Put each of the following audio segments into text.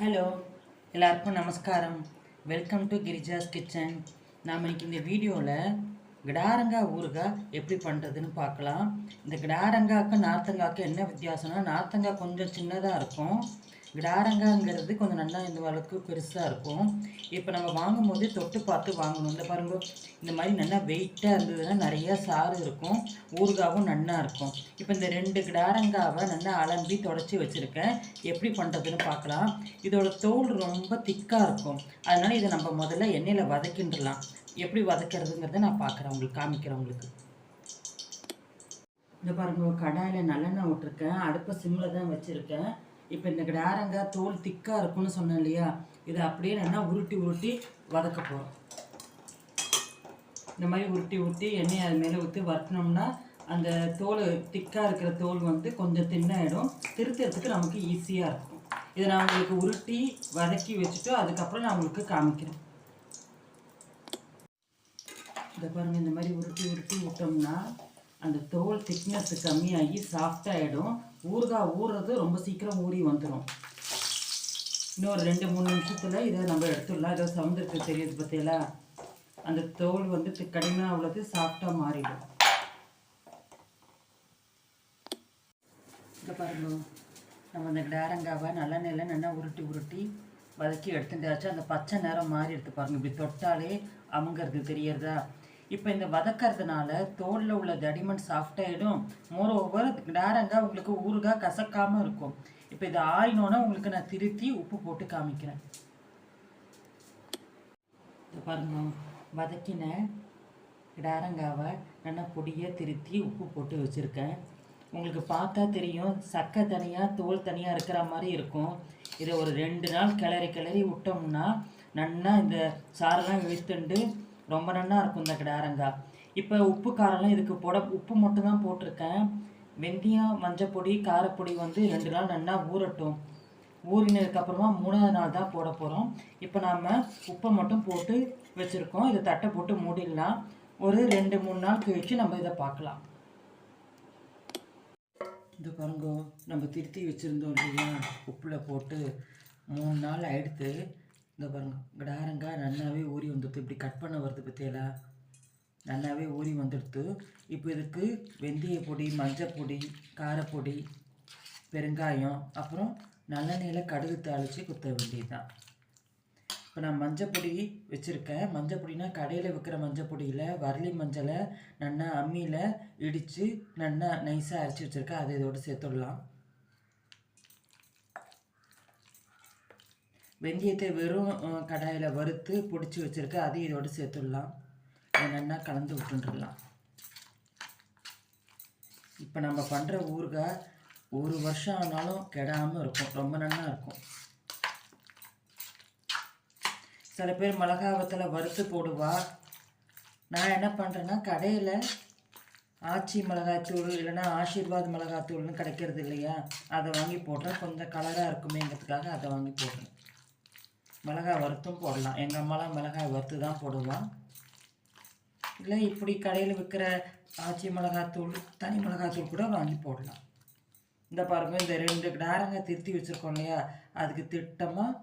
Hello, எல்லாருக்கும் நமஸ்காரம். Welcome to Girija's kitchen. நாம் இன்னைக்கு இந்த வீடியோவில் கிடாரங்காய் ஊறுகாய் எப்படி பண்ணுறதுன்னு பார்க்கலாம். இந்த கிடாரங்காய்க்கு நார்த்தங்காய்க்கு என்ன வித்தியாசம்னா, நார்த்தங்காய் கொஞ்சம் சின்னதாக இருக்கும், கிடாரங்காய்ங்கிறது கொஞ்சம் நல்லா இந்த அளவுக்கு பெருசாக இருக்கும். இப்போ நம்ம வாங்கும்போது தொட்டு பார்த்து வாங்கணும். இந்த பாருங்க, இந்த மாதிரி நல்லா வெயிட்டாக இருந்ததுன்னா நிறையா சாறு இருக்கும், ஊறுகாவும் நல்லா இருக்கும். இப்போ இந்த 2 கிடாரங்காவை நல்லா அலம்பி தொடச்சி வச்சுருக்கேன். எப்படி பண்ணுறதுன்னு பார்க்கலாம். இதோட தோல் ரொம்ப திக்காக இருக்கும், அதனால் இதை நம்ம முதல்ல எண்ணெயில் வதக்கின்றலாம். எப்படி வதக்கிறதுங்கிறத நான் பார்க்குறேன், உங்களுக்கு காமிக்கிறேன். உங்களுக்கு இந்த பாருங்க, கடாயில் நல்லெண்ணெய் விட்டுருக்கேன், அடுப்பை சிம்மில் தான் வச்சுருக்கேன். இப்போ இந்த கிடாரங்காய் தோல் திக்காக இருக்குன்னு சொன்னேன் இல்லையா, இதை அப்படியே நல்லா உருட்டி உருட்டி வதக்க போகிறோம். இந்த மாதிரி உருட்டி உருட்டி எண்ணெய் அது மேலே ஊற்றி வறுக்கணும்னா அந்த தோல் திக்காக இருக்கிற தோல் வந்து கொஞ்சம் தின்னாயிடும், திருத்துறதுக்கு நமக்கு ஈஸியாக இருக்கும். இதை நான் உங்களுக்கு உருட்டி வதக்கி வச்சுட்டு அதுக்கப்புறம் நான் உங்களுக்கு காமிக்கிறேன். இதை பாருங்கள், இந்த மாதிரி உருட்டி உருட்டி விட்டோம்னா அந்த தோல் திக்னஸ் கம்மியாகி சாஃப்டாகிடும். ஊறுகாய் ஊறுறது ரொம்ப சீக்கிரம் ஊறி வந்துடும். இன்னொரு 2-3 நிமிஷத்தில் இதை நம்ம எடுத்துடலாம். இதை சவுந்திருக்கு தெரியுது பார்த்தீங்களா, அந்த தோல் வந்து கடிமையாக உள்ளது சாஃப்டாக மாறிடும். இதை பாருங்க, நம்ம இந்த கிடாரங்காவை நல்லெண்ணெயில் நல்லா உருட்டி உருட்டி வதக்கி எடுத்துட்டாச்சு. அந்த பச்சை நேரம் மாறி எடுத்து பாருங்கள், இப்படி தொட்டாலே அமுங்கிறது தெரியறதா. இப்போ இந்த வதக்கிறதுனால தோலில் உள்ள தடிமன் சாஃப்டாகிடும். மோரோவர் கிடாரங்காய் உங்களுக்கு ஊறுகாய் கசக்காமல் இருக்கும். இப்போ இதை ஆறினோன்னா உங்களுக்கு நான் திருத்தி உப்பு போட்டு காமிக்கிறேன். இதை பாருங்க, வதக்கின கிடாரங்காவை நல்லா பொடியாக திருத்தி உப்பு போட்டு வச்சுருக்கேன். உங்களுக்கு பார்த்தா தெரியும், சக்கை தனியாக தோல் தனியாக இருக்கிற மாதிரி இருக்கும். இதை ஒரு 2 நாள் கிளறி கிளறி விட்டோம்னா நல்லா இந்த சாரெல்லாம் இழுத்துண்டு ரொம்ப நல்லா இருக்கும் இந்த கிடாரங்காய். இப்போ உப்பு காரம்லாம் இதுக்கு உப்பு மட்டும்தான் போட்டிருக்கேன். வெந்தயம், மஞ்சப்பொடி, காரப்பொடி வந்து 2 நாள் நல்லா ஊறட்டும். ஊறினதுக்கப்புறமா 3ஆவது நாள் தான் போட போகிறோம். இப்போ நாம் உப்பை மட்டும் போட்டு வச்சுருக்கோம். இதை தட்டை போட்டு மூடிடலாம். ஒரு 2-3 நாள் கழிச்சு நம்ம இதை பார்க்கலாம். இது பாருங்க, நம்ம திருத்தி வச்சுருந்தோம் இல்லையா, உப்பில் போட்டு 3 நாள் ஆகிடுத்து. இந்த பாருங்க, கிடாரங்காய் நல்லாவே ஊறி வந்துடுது. இப்படி கட் பண்ண வருது பற்றியலா, நல்லாவே ஊறி வந்துடுது. இப்போ இதுக்கு வெந்தய பொடி, மஞ்சப்பொடி, காரப்பொடி, பெருங்காயம், அப்புறம் நல்லெண்ணெயில் கடுகு தாளித்து குத்த வேண்டியதுதான். இப்போ நான் மஞ்சப்பொடி வச்சுருக்கேன். மஞ்சப்பொடினா கடையில் விற்கிற மஞ்சப்பொடியில் வரலி மஞ்சளை நல்லா அம்மியில் இடித்து நல்லா நைஸாக அரைச்சி வச்சுருக்கேன். அதை இதோடு சேர்த்துடலாம். வெந்தயத்தை வெறும் கடாயில் வறுத்து பிடிச்சி வச்சுருக்கேன், அதையும் இதோடு சேர்த்துடலாம். இதை நல்லா கலந்து விட்டுடலாம். இப்போ நம்ம பண்ணுற ஊறுகாய் 1 வருஷம் ஆனாலும் கெடாமல் இருக்கும், ரொம்ப நல்லா இருக்கும். சில பேர் மிளகாவத்தில் வறுத்து போடுவா. நான் என்ன பண்ணுறேன்னா, கடையில் ஆச்சி மிளகாய்த்தூள் இல்லைன்னா ஆசீர்வாத் மிளகாய்த்தூள்னு கிடைக்கிறது இல்லையா, அதை வாங்கி போடுறேன். கொஞ்சம் கலராக இருக்குமேங்கிறதுக்காக அதை வாங்கி போடுறேன். மிளகாய் வறுத்தும் போடலாம். எங்கள் அம்மாலாம் மிளகாய் வறுத்து தான் போடுவான். இல்லை இப்படி கடையில் விற்கிற ஆச்சி மிளகாத்தூள், தனி மிளகாத்தூள் கூட வாங்கி போடலாம். இந்த பாருங்கள், இந்த 2 கிடாரங்காய் திருத்தி வச்சுருக்கோம் இல்லையா, அதுக்கு திட்டமாக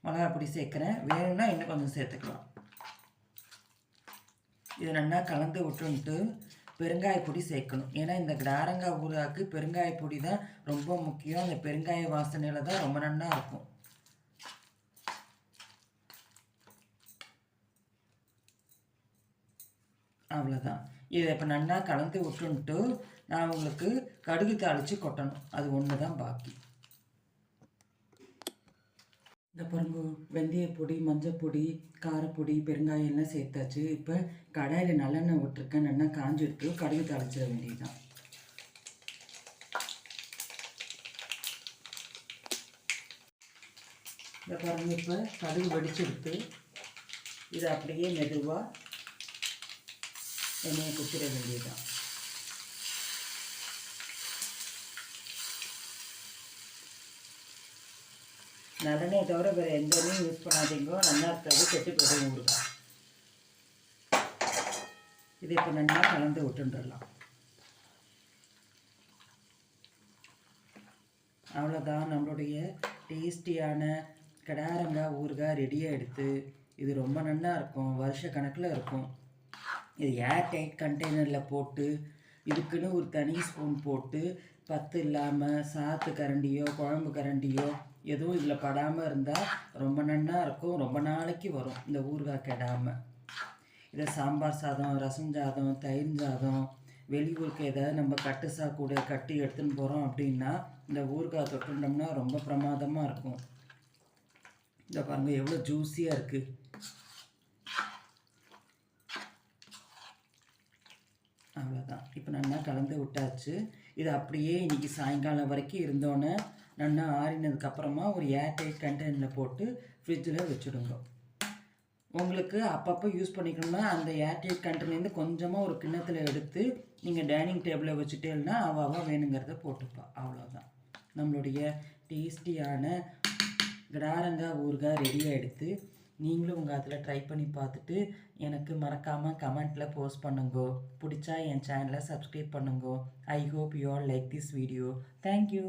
மிளகாய் பொடி சேர்க்குறேன். வேணும்னா இன்னும் கொஞ்சம் சேர்த்துக்கலாம். இதை நல்லா கலந்து விட்டுன்ட்டு பெருங்காய பொடி சேர்க்கணும். ஏன்னா இந்த கிடாரங்காய் ஊறுகாய்க்கு பெருங்காய பொடி தான் ரொம்ப முக்கியம். அந்த பெருங்காய வாசனையில் தான் ரொம்ப நல்லா இருக்கும். அவ்வளோதான். இதை இப்போ நல்லா கலந்து விட்டுன்ட்டு நான் உங்களுக்கு கடுகு தாளித்து கொட்டணும். அது ஒன்று தான் பாக்கி. இந்த பாருங்க, வெந்தயப்பொடி, மஞ்சப்பொடி, காரப்பொடி, பெருங்காயம் எல்லாம் சேர்த்தாச்சு. இப்போ கடாயில் நல்லெண்ணெய் விட்டுருக்கேன். நல்லா காஞ்சிட்டு கடுகு தாளிச்சிட வேண்டியதுதான். இந்த பாருங்க, இப்போ கடுகு வெடிச்செடுத்து இதை அப்படியே மெதுவாக எண்ணெயை குத்திட வேண்டியதுதான். நல்லெண்ணெயை தவிர வேறு எந்த எண்ணெயும் யூஸ் பண்ணாதீங்க, நல்லா இருக்காது, கெட்டு போய்டும் ஊறுகாய். இதை இப்போ நல்லா கலந்து விட்டுன்றலாம். அவ்வளோதான், நம்மளுடைய டேஸ்டியான கிடாரங்காய் ஊறுகாய் ரெடியாக எடுத்து. இது ரொம்ப நல்லா இருக்கும், வருஷ கணக்கில் இருக்கும். இது ஏர் டைட் கண்டெய்னரில் போட்டு இதுக்குன்னு ஒரு தனி ஸ்பூன் போட்டு பத்து இல்லாமல் சாத்து கரண்டியோ குழம்பு கரண்டியோ எதுவும் இதில் படாமல் இருந்தால் ரொம்ப நல்லா இருக்கும், ரொம்ப நாளைக்கு வரும் இந்த ஊறுகாய் கெடாமல். இதை சாம்பார் சாதம், ரசம் சாதம், தயிர் சாதம், வெளியூருக்கு ஏதாவது நம்ம கட்டு கூட கட்டி எடுத்துன்னு போகிறோம் அப்படின்னா இந்த ஊறுகாய் தொட்டுட்டோம்னா ரொம்ப பிரமாதமாக இருக்கும். இந்த பாருங்கள் எவ்வளோ ஜூஸியாக இருக்குது. அவ்வளோதான், இப்போ நல்லா கலந்து விட்டாச்சு. இது அப்படியே இன்றைக்கி சாயங்காலம் வரைக்கும் இருந்தோன்னே நல்லா ஆறினதுக்கப்புறமா ஒரு ஏர்டைட் கண்டெய்னரில் போட்டு ஃப்ரிட்ஜில் வச்சுடுங்க. உங்களுக்கு அப்பப்போ யூஸ் பண்ணிக்கணும்னா அந்த ஏர்டைட் கண்டெய்னர்லேருந்து கொஞ்சமாக ஒரு கிண்ணத்தில் எடுத்து நீங்கள் டைனிங் டேபிளில் வச்சுட்டேன்னா அவாவா வேணுங்கிறத போட்டுப்பா. அவ்வளோதான், நம்மளுடைய டேஸ்டியான கிடாரங்காய் ஊறுகாய் ரெடியாக எடுத்து நீங்களும் உங்கள் அதில் ட்ரை பண்ணி பார்த்துட்டு எனக்கு மறக்காமல் கமெண்ட்டில் போஸ்ட் பண்ணுங்கோ. பிடிச்சா என் சேனலை சப்ஸ்கிரைப் பண்ணுங்கோ. I hope you all like this video. Thank you.